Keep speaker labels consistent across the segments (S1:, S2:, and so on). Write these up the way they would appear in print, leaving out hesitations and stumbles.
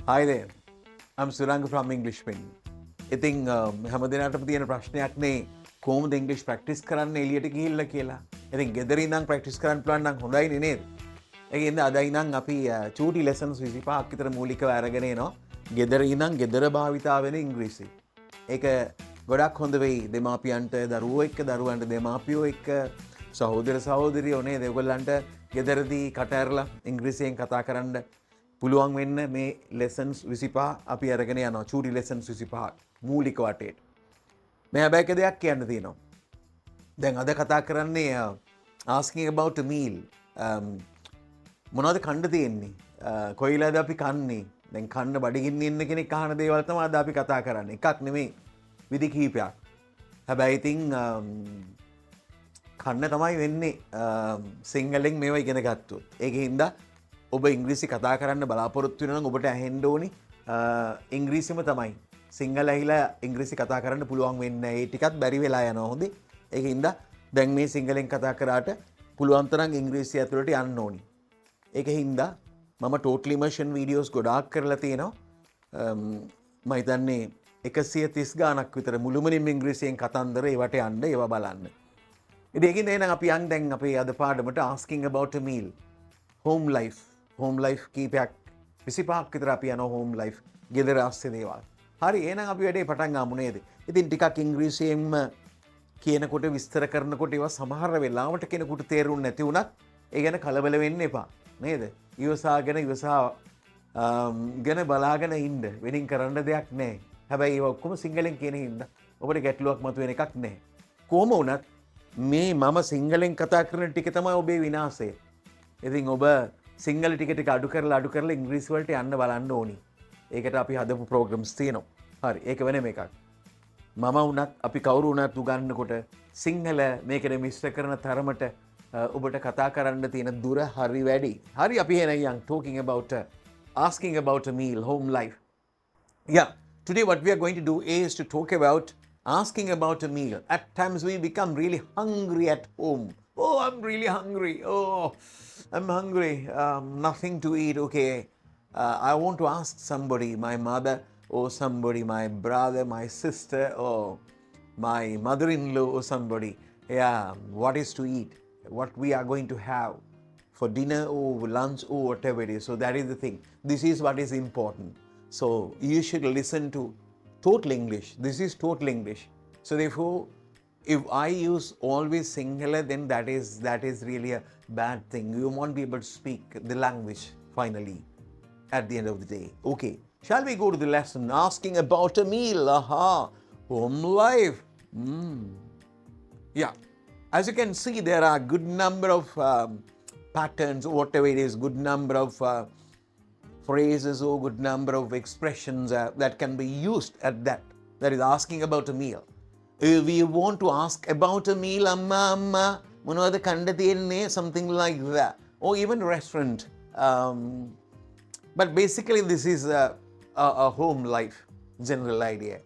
S1: Hi there. I'm Suranga from English Pin. ඉතින් හැම දිනකටම තියෙන ප්‍රශ්නයක් නේ කොහොමද ඉංග්‍රීසි ප්‍රැක්ටිස් කරන්න එළියට ගිහිල්ලා කියලා. ඉතින් ගෙදර ඉඳන් ප්‍රැක්ටිස් කරන්න පුළුවන් නම් හොඳයිනේ නේද? ඒකින්ද අද ඉඳන් අපි චූටි ලෙසන්ස් 25ක් විතර මූලිකව අරගෙන එනවා. ගෙදර ඉඳන් ගෙදර භාවිතා වෙන ඉංග්‍රීසි. ඒක ගොඩක් හොඳ වෙයි දෙමාපියන්ට දරුවෝ එක්ක දරුවන්ට දෙමාපියෝ එක්ක සහෝදර සහෝදරියෝ නේද? ඒගොල්ලන්ට ගෙදරදී කට ඇරලා ඉංග්‍රීසියෙන් කතා කරන්න පුළුවන් වෙන්න මේ ලෙසන්ස් 25 අපි අරගෙන යනවා. චූටි ලෙසන්ස් 25 මූලික වටේට. මේ හැබැයි එක දෙයක් කියන්න තියෙනවා. දැන් අද කතා කරන්නේ asking about a meal. මොනවද කන්න තියෙන්නේ? කොයිලාද අපි කන්නේ? දැන් කන්න බඩගින්න ඉන්න කෙනෙක් අහන දේවල් තමයි අද අපි කතා කරන්නේ. එකක් නෙමෙයි විදි කිහිපයක්. හැබැයි ඉතින් කන්න තමයි වෙන්නේ සිංහලෙන් මේවා ඉගෙන ගත්තොත්. ඒකින්ද ඔබ ඉංග්‍රීසි කතා කරන්න බලාපොරොත්තු වෙනවා නම් ඔබට ඇහෙන්න ඕනි ඉංග්‍රීසිම තමයි. සිංහල ඇහිලා ඉංග්‍රීසි කතා කරන්න පුළුවන් වෙන්නේ නැහැ. ඒ ටිකත් බැරි වෙලා යනවා හොඳේ. ඒකින්ද දැන් මේ සිංහලෙන් කතා කරාට පුළුවන් තරම් ඉංග්‍රීසි ඇතුළට යන්න ඕනි. ඒකින්ද මම total immersion videos ගොඩාක් කරලා තියෙනවා. මම හිතන්නේ 130 ගාණක් විතර මුළුමනින්ම ඉංග්‍රීසියෙන් කතන්දර ඒවට යන්න ඒවා බලන්න. ඉතින් ඒකින්ද එහෙනම් අපි යන් දැන් අපේ අද පාඩමට asking about a meal. home life කීපයක් 25ක් විතර අපි යනවා home life ගෙදර ආස්සේ දේවල්. හරි එහෙනම් අපි වැඩේ පටන් ගමු නේද? ඉතින් ටිකක් ඉංග්‍රීසියෙන්ම කියනකොට විස්තර කරනකොට ඒවා සමහර වෙලාවට කෙනෙකුට තේරුන්නේ නැති වුණත් ඒ ගැන කලබල වෙන්න එපා නේද? ඉවසාගෙන බලාගෙන ඉන්න. වෙනින් කරන්න දෙයක් නැහැ. හැබැයි ඒවා ඔක්කොම සිංහලෙන් කියන හින්දා ඔබට ගැටලුවක් මතුවෙන එකක් නැහැ. කොහොම වුණත් මේ මම සිංහලෙන් කතා කරන ටික තමයි ඔබේ විනාශය. ඉතින් ඔබ සිංහල ටික ටික අඩු කරලා ඉංග්‍රීසි වලට යන්න බලන්න ඕනි. ඒකට අපි හදපු ප්‍රෝග්‍රම්ස් තියෙනවා. හරි ඒක වෙනම එකක්. මම වුණත් අපි කවුරු වුණත් උගන්වනකොට සිංහල මේකට මිශ්‍ර කරන තරමට ඔබට කතා කරන්න තියෙන දුර හරි වැඩි. හරි අපි එහෙනම් යන් talking about asking about a meal, home life. Yeah, today what we are going to do is to talk about asking about a meal. At times we become really hungry at home. Oh, I'm really hungry. Oh, I'm hungry. Nothing to eat. Okay. I want to ask somebody, my mother or somebody, my brother, my sister or my mother-in-law or somebody. Yeah, what is to eat? What we are going to have for dinner or lunch or whatever it is. So that is the thing. This is what is important. So you should listen to total English. This is total English. So therefore, if I use always singular, then that is really a bad thing. You won't be able to speak the language finally at the end of the day. Okay, shall we go to the lesson? Asking about a meal. Aha, home life. Yeah, as you can see, there are good number of patterns, whatever it is, good number of phrases or good number of expressions that can be used at that. That is asking about a meal. If we want to ask about a meal, amma, monavada kanda thiyenne, something like that. Or even restaurant. But basically this is a home life general idea.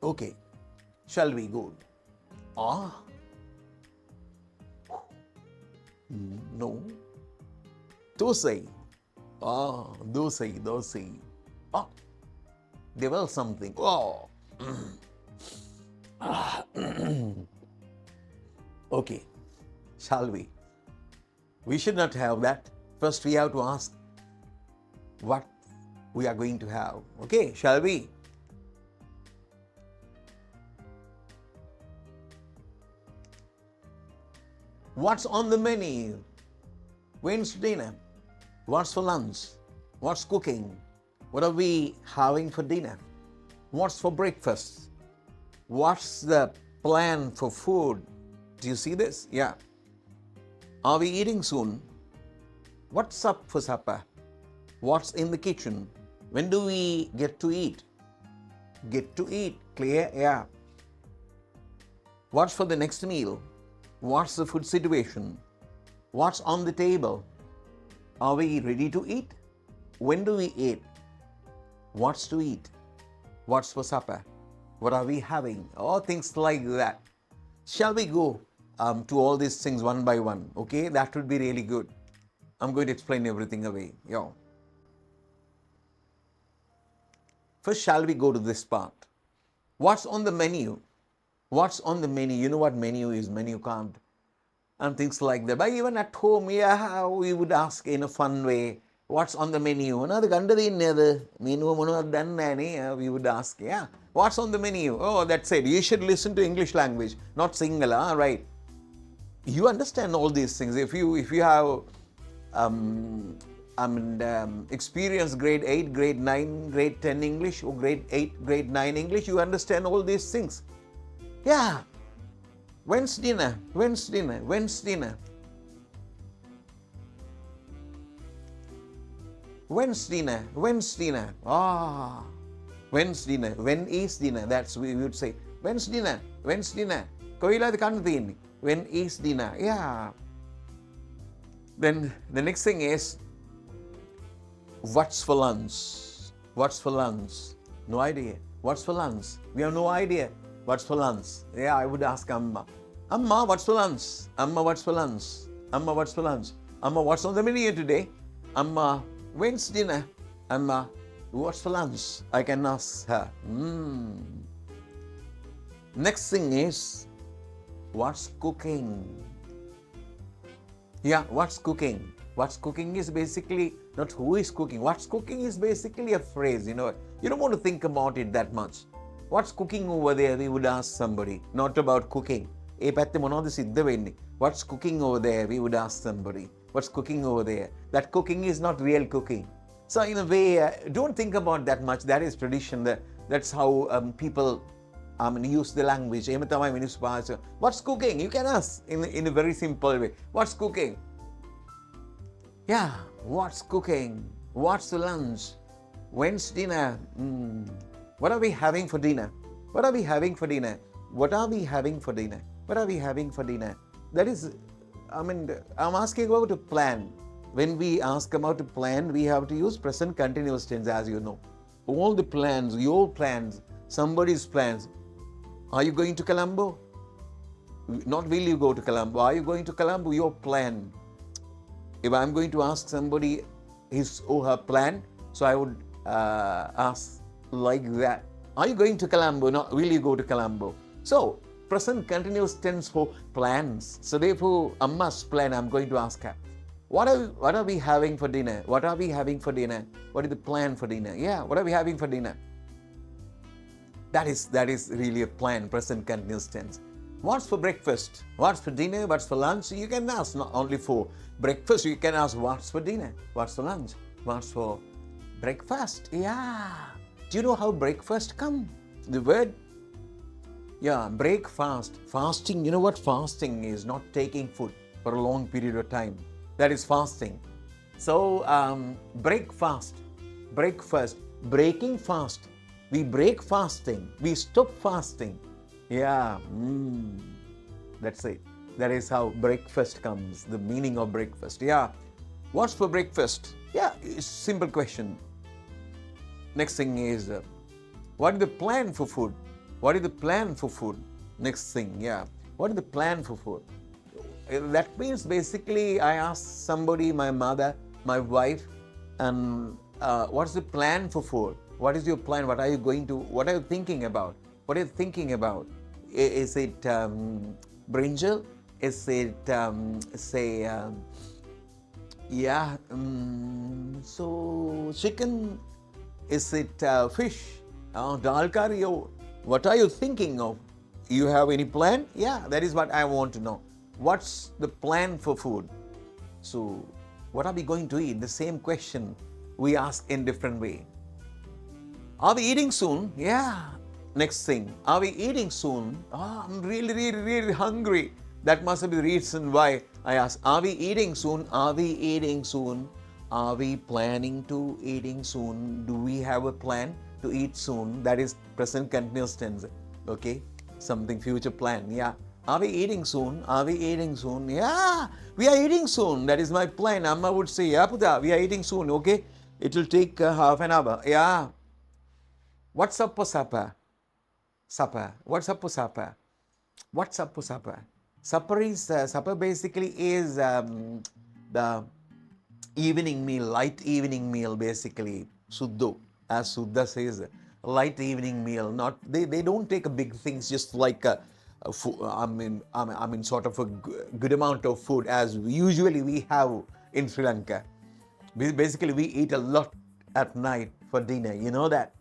S1: Okay. Shall we go? No. Dosai. Dosai. There was something. Okay. Shall we? We should not have that. First we have to ask what we are going to have. Okay, shall we? What's on the menu? When's dinner? What's for lunch? What's cooking? What are we having for dinner? What's for breakfast? What's the plan for food? Do you see this? Yeah. Are we eating soon? What's up for supper? What's in the kitchen? When do we get to eat? Get to eat. Clear? Yeah. What's for the next meal? What's the food situation? What's on the table? Are we ready to eat? When do we eat? What's to eat? What's for supper? What are we having? All things like that. Shall we go to all these things one by one? Okay, that would be really good. I'm going to explain everything away. Yo. First, shall we go to this part? What's on the menu? What's on the menu? You know what menu is, menu card, and things like that. But even at home, yeah, we would ask in a fun way, what's on the menu? We would ask, yeah, what's on the menu? Oh, that's it. You should listen to English language, not Sinhala, right? You understand all these things. If you have experience grade 8, grade 9, grade 10 English, or grade 8, grade 9 English, you understand all these things. Yeah. When's dinner? When's dinner? When's dinner? When's dinner? When's dinner? Ah. When's dinner? When is dinner? That's we would say. When's dinner? When's dinner? When is dinner? Yeah. Then the next thing is, what's for lunch? What's for lunch? No idea. What's for lunch? We have no idea. What's for lunch? Yeah, I would ask Amma. Amma, what's for lunch? Amma, what's for lunch? Amma, what's for lunch? Amma, what's on the menu today? Amma, when's dinner? Amma, what's for lunch? I can ask her. Next thing is, what's cooking? Yeah, what's cooking? What's cooking is basically not who is cooking. What's cooking is basically a phrase, you know. You don't want to think about it that much. What's cooking over there? We would ask somebody, not about cooking. What's cooking over there? We would ask somebody. What's cooking over there? That cooking is not real cooking. So in a way, don't think about that much. That is tradition. That's how people use the language. What's cooking? You can ask in a very simple way. What's cooking? Yeah, what's cooking? What's the lunch? When's dinner? What are we having for dinner? What are we having for dinner? What are we having for dinner? What are we having for dinner? That is, I'm asking about a plan. When we ask about a plan, we have to use present continuous tense, as you know. All the plans, your plans, somebody's plans. Are you going to Colombo? Not will you go to Colombo. Are you going to Colombo? Your plan. If I'm going to ask somebody his or her plan, so I would ask like that. Are you going to Colombo? Not will you go to Colombo? So, present continuous tense for plans. So therefore, Amma's plan, I'm going to ask her. What are we having for dinner? What are we having for dinner? What is the plan for dinner? Yeah, what are we having for dinner? That is really a plan, present continuous tense. What's for breakfast? What's for dinner? What's for lunch? You can ask not only for breakfast, you can ask what's for dinner? What's for lunch? What's for breakfast? Yeah. Do you know how breakfast come? The word? Yeah, break fast. Fasting, you know what fasting is? Not taking food for a long period of time. That is fasting. So, break fast. Breakfast. Breaking fast. We break fasting. We stop fasting. Yeah. That's it. That is how breakfast comes. The meaning of breakfast. Yeah. What's for breakfast? Yeah, it's simple question. Next thing is, what is the plan for food? What is the plan for food? Next thing, yeah. What is the plan for food? That means basically I ask somebody, my mother, my wife, and what's the plan for food? What is your plan? What are you thinking about? What are you thinking about? Is it brinjal? Is it, so chicken? Is it fish? Dal curry? What are you thinking of? You have any plan? Yeah, that is what I want to know. What's the plan for food? So, what are we going to eat? The same question we ask in different way. Are we eating soon? Yeah. Next thing, are we eating soon? I'm really hungry. That must be the reason why I ask, are we eating soon? Are we eating soon? Are we planning to eating soon? Do we have a plan to eat soon? That is present continuous tense. Okay? Something future plan. Yeah. Are we eating soon? Are we eating soon? Yeah. We are eating soon. That is my plan. Amma would say, yeah, Puta, we are eating soon. Okay? It will take half an hour. Yeah. What's up for supper? Supper. What's up for supper? What's up for supper? Supper basically is the evening meal, light evening meal basically. Suddho, as Suddha says, light evening meal. Not they don't take a big things, just like I mean sort of a good amount of food as usually we have in Sri Lanka. Basically, we eat a lot at night for dinner. You know that.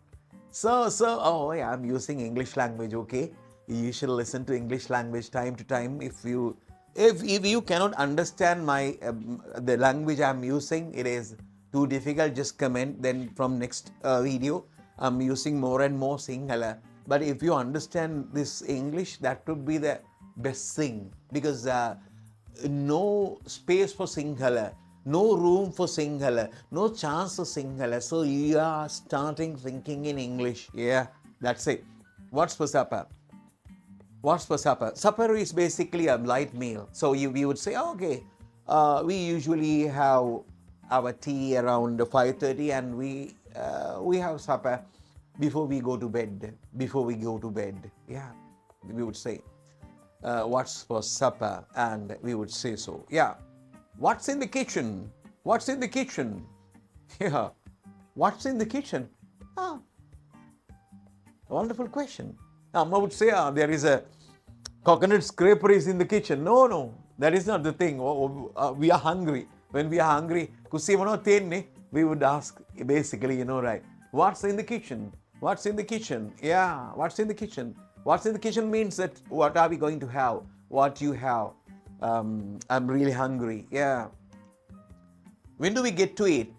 S1: Oh yeah, I'm using English language. Okay, you should listen to English language time to time. If you cannot understand my the language I'm using, it is too difficult. Just comment. Then from next video, I'm using more and more Sinhala. But if you understand this English, that would be the best thing, because no space for Sinhala, no room for Sinhala, no chance for Sinhala. So you are starting thinking in English. Yeah, that's it. What's for supper? What's for supper? Supper is basically a light meal. So we would say, okay, we usually have our tea around 5:30, and we have supper before we go to bed. Before we go to bed, yeah, we would say, what's for supper, and we would say so. Yeah, what's in the kitchen? What's in the kitchen? Yeah, what's in the kitchen? Ah, a wonderful question. Amma would say, there is a coconut scraper is in the kitchen. No, that is not the thing. We are hungry. When we are hungry, we would ask basically, right? What's in the kitchen? What's in the kitchen? Yeah, what's in the kitchen? What's in the kitchen means that what are we going to have? What you have? I'm really hungry. Yeah. When do we get to eat?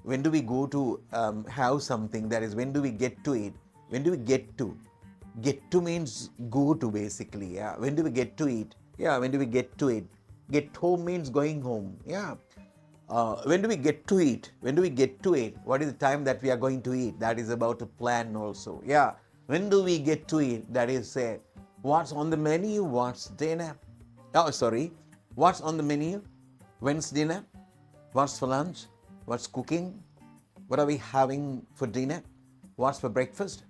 S1: When do we go to have something? That is, when do we get to eat? When do we get to? Get to means go to basically. Yeah. When do we get to eat? Yeah. When do we get to eat? Get home means going home. Yeah. When do we get to eat? When do we get to eat? What is the time that we are going to eat? That is about to plan also. Yeah. When do we get to eat? That is, say, what's on the menu? What's dinner? Oh, sorry. What's on the menu? When's dinner? What's for lunch? What's cooking? What are we having for dinner? What's for breakfast?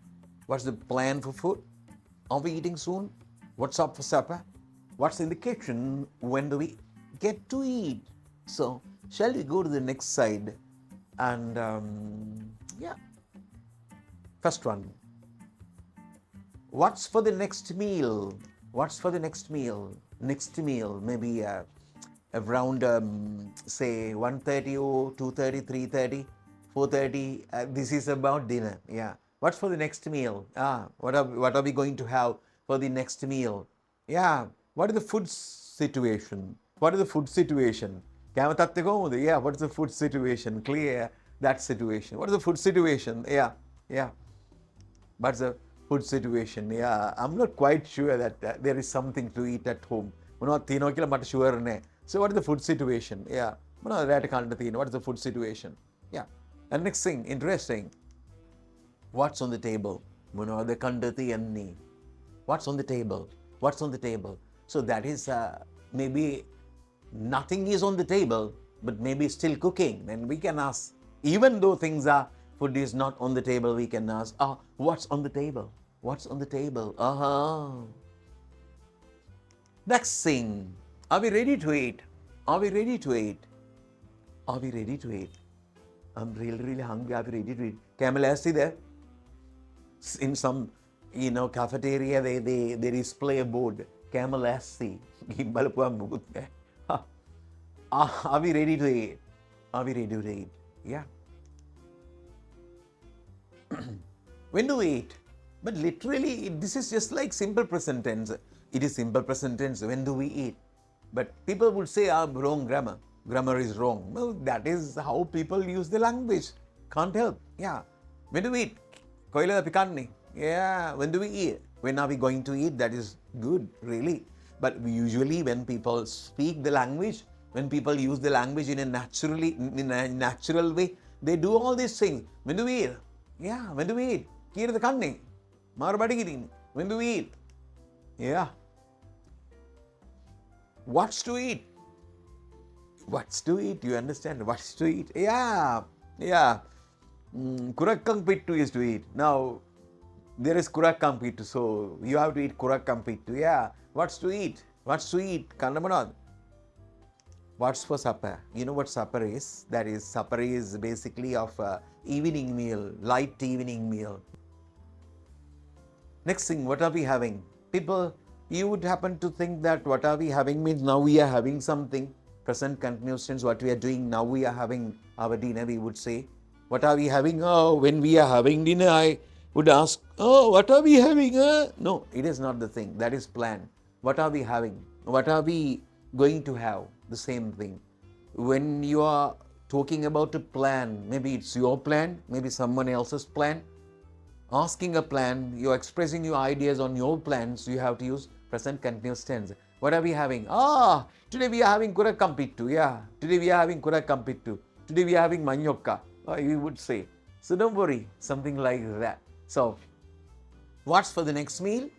S1: What's the plan for food? Are we eating soon? What's up for supper? What's in the kitchen? When do we get to eat? So, shall we go to the next side? And yeah, first one. What's for the next meal? What's for the next meal? Next meal, maybe around say 1:30 or 2:30, 3:30, 4:30. This is about dinner. Yeah. What's for the next meal? What are we going to have for the next meal? Yeah. What is the food situation? What is the food situation? Yeah. What is the food situation? Clear that situation. What is the food situation? Yeah. What's the food situation? Yeah. I'm not quite sure that there is something to eat at home. Sure. So what is the food situation? Yeah. What is the food situation? Yeah. And next thing, interesting. What's on the table? What's on the table? What's on the table? So that is maybe nothing is on the table, but maybe still cooking. Then we can ask, even though food is not on the table, we can ask, what's on the table? What's on the table? Next thing, are we ready to eat? Are we ready to eat? Are we ready to eat? I'm really, really hungry. Are we ready to eat? Camel lassi there? In some, cafeteria, they display a board. Camel lassi. Are we ready to eat? Are we ready to eat? Yeah. When do we eat? But literally, this is just like simple present tense. It is simple present tense. When do we eat? But people would say, wrong grammar. Grammar is wrong. Well, that is how people use the language. Can't help. Yeah. When do we eat? Koila pikanni. Yeah. When do we eat? When are we going to eat? That is good, really. But usually when people speak the language, when people use the language in a natural way, they do all these things. When do we eat? Yeah. When do we eat? Kira the kanni. When do we eat? Yeah. What's to eat? What's to eat? You understand? What's to eat? Yeah. Kurakkang pittu is to eat. Now, there is kurakkang pittu, so you have to eat kurakkang pittu. Yeah. What's to eat? What's to eat? Kandamanad. What's for supper? You know what supper is? That is, supper is basically of evening meal, light evening meal. Next thing, what are we having? People, you would happen to think that what are we having means now we are having something. Present continuous tense, what we are doing now, we are having our dinner, we would say. What are we having? Oh, when we are having dinner, I would ask, oh, what are we having? No, it is not the thing. That is plan. What are we having? What are we going to have? The same thing. When you are talking about a plan, maybe it's your plan, maybe someone else's plan. Asking a plan, you're expressing your ideas on your plans, you have to use present continuous tense. What are we having? Today we are having kura kampittu. Yeah, today we are having kura kampittu. Today we are having manyokka. You would say. So don't worry, something like that. So, what's for the next meal?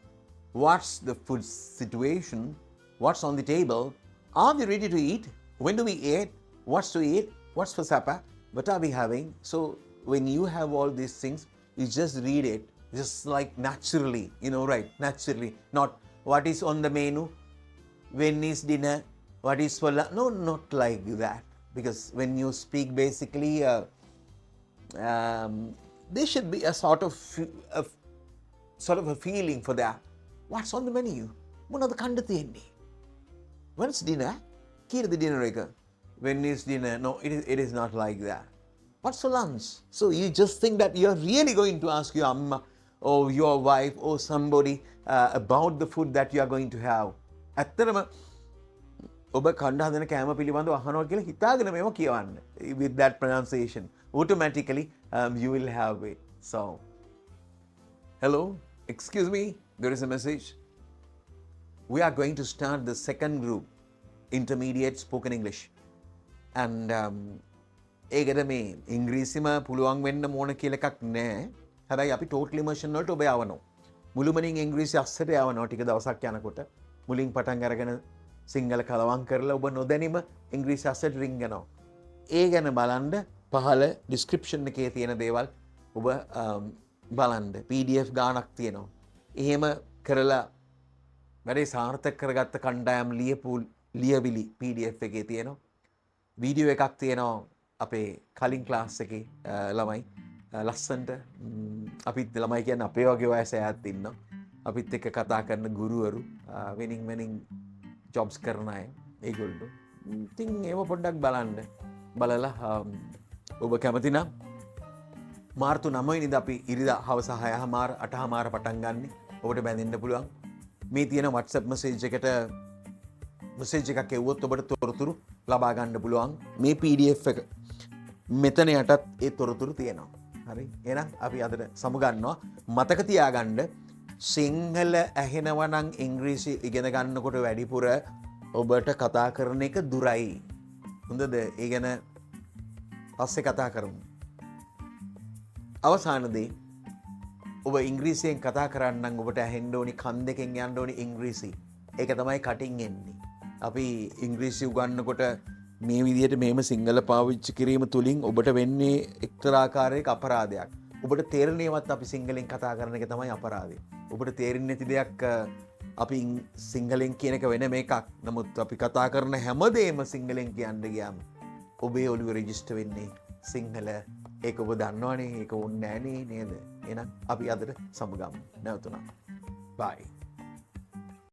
S1: What's the food situation? What's on the table? Are we ready to eat? When do we eat? What's to eat? What's for supper? What are we having? So, when you have all these things, you just read it just like naturally, right? Naturally. Not what is on the menu, when is dinner, what is for lunch. No, not like that. Because when you speak basically, there should be a sort of a feeling for that. What's on the menu? මොනවද කන්න තියෙන්නේ? When's dinner? කීයද dinner එක? When is dinner? No, it is not like that. What's for lunch? So you just think that you're really going to ask your amma or your wife or somebody about the food that you are going to have. ඇත්තටම ඔබ කණ්ඩ හදන කෑම පිළිබඳව අහනවා කියලා හිතාගෙන මේව කියවන්න. With that pronunciation, automatically you will have it. So, hello, excuse me, there is a message. We are going to start the second group, intermediate spoken English. And ඒකට මේ ඉංග්‍රීසිම පුළුවන් වෙන්න ඕන කියලා එකක් නැහැ. හැබැයි අපි total immersion වලට ඔබ යවනවා. මුළුමනින් ඉංග්‍රීසි අස්සට යවනවා ටික දවසක් යනකොට. මුලින් පටන් අරගෙන සිංහල කලවම් කරලා ඔබ නොදැනීම ඉංග්‍රීසි අස්සට රිංගනවා. ඒ ගැන බලන්න පහළ description එකේ තියෙන දේවල් ඔබ බලන්න. PDF ගානක් තියෙනවා. එහෙම කරලා වැඩේ සාර්ථක කරගත්ත කණ්ඩායම් ලියපු ලියවිලි PDF එකේ තියෙනවා. වීඩියෝ එකක් තියෙනවා අපේ කලින් ක්ලාස් එකේ ළමයි ලස්සන්ට අපිත් ළමයි කියන්නේ අපේ වගේ වයස ඇයත් ඉන්නවා. අපිත් එක්ක කතා කරන ගුරුවරු වෙනින් ජොබ්ස් කරන අය ඒගොල්ලෝ. ඉතින් ඒව පොඩ්ඩක් බලන්න. බලලා ඔබ කැමති නම් මාර්තු 9 වෙනිදා අපි ඉරිදා හවස 6:00 8:00 පටන් ගන්න. ඔබට බැඳෙන්න පුළුවන්. මේ තියෙන WhatsApp message එකට message එකක් එවුවොත් ඔබට තොරතුරු ලබා ගන්න පුළුවන්. මේ PDF එක මෙතන යටත් ඒ තොරතුරු තියෙනවා. හරි. එහෙනම් අපි අදට සමුගන්නවා. මතක තියාගන්න සිංහල ඇහෙනවා නම් ඉංග්‍රීසි ඉගෙන ගන්නකොට වැඩිපුර ඔබට කතා කරන එක දුරයි. හොඳද? ඒ ගැන පස්සේ කතා කරමු. අවසානදී ඔබ ඉංග්‍රීසියෙන් කතා කරන්න නම් ඔබට ඇහෙන්න ඕනි කන් දෙකෙන් යන්න ඕනි ඉංග්‍රීසි. ඒක තමයි කටින් එන්නේ. අපි ඉංග්‍රීසි උගන්නකොට මේ විදිහට මේම සිංහල පාවිච්චි කිරීම තුලින් ඔබට වෙන්නේ එක්තරා ආකාරයක අපරාධයක්. ඔබට තේරෙන්නේවත් අපි සිංහලෙන් කතා කරන එක තමයි අපරාධය. ඔබට තේරෙන්නේ නැති දෙයක් අපි සිංහලෙන් කියන එක වෙන මේකක්. නමුත් අපි කතා කරන හැමදේම සිංහලෙන් කියන්න ගියාම ඔබේ ඔළුව රෙජිස්ටර් වෙන්නේ සිංහල. ඒක ඔබ දන්නවනේ. ඒක ඕනේ නෑනේ නේද? එහෙනම් අපි අදට සමුගමු. නැවතුණා. බයි.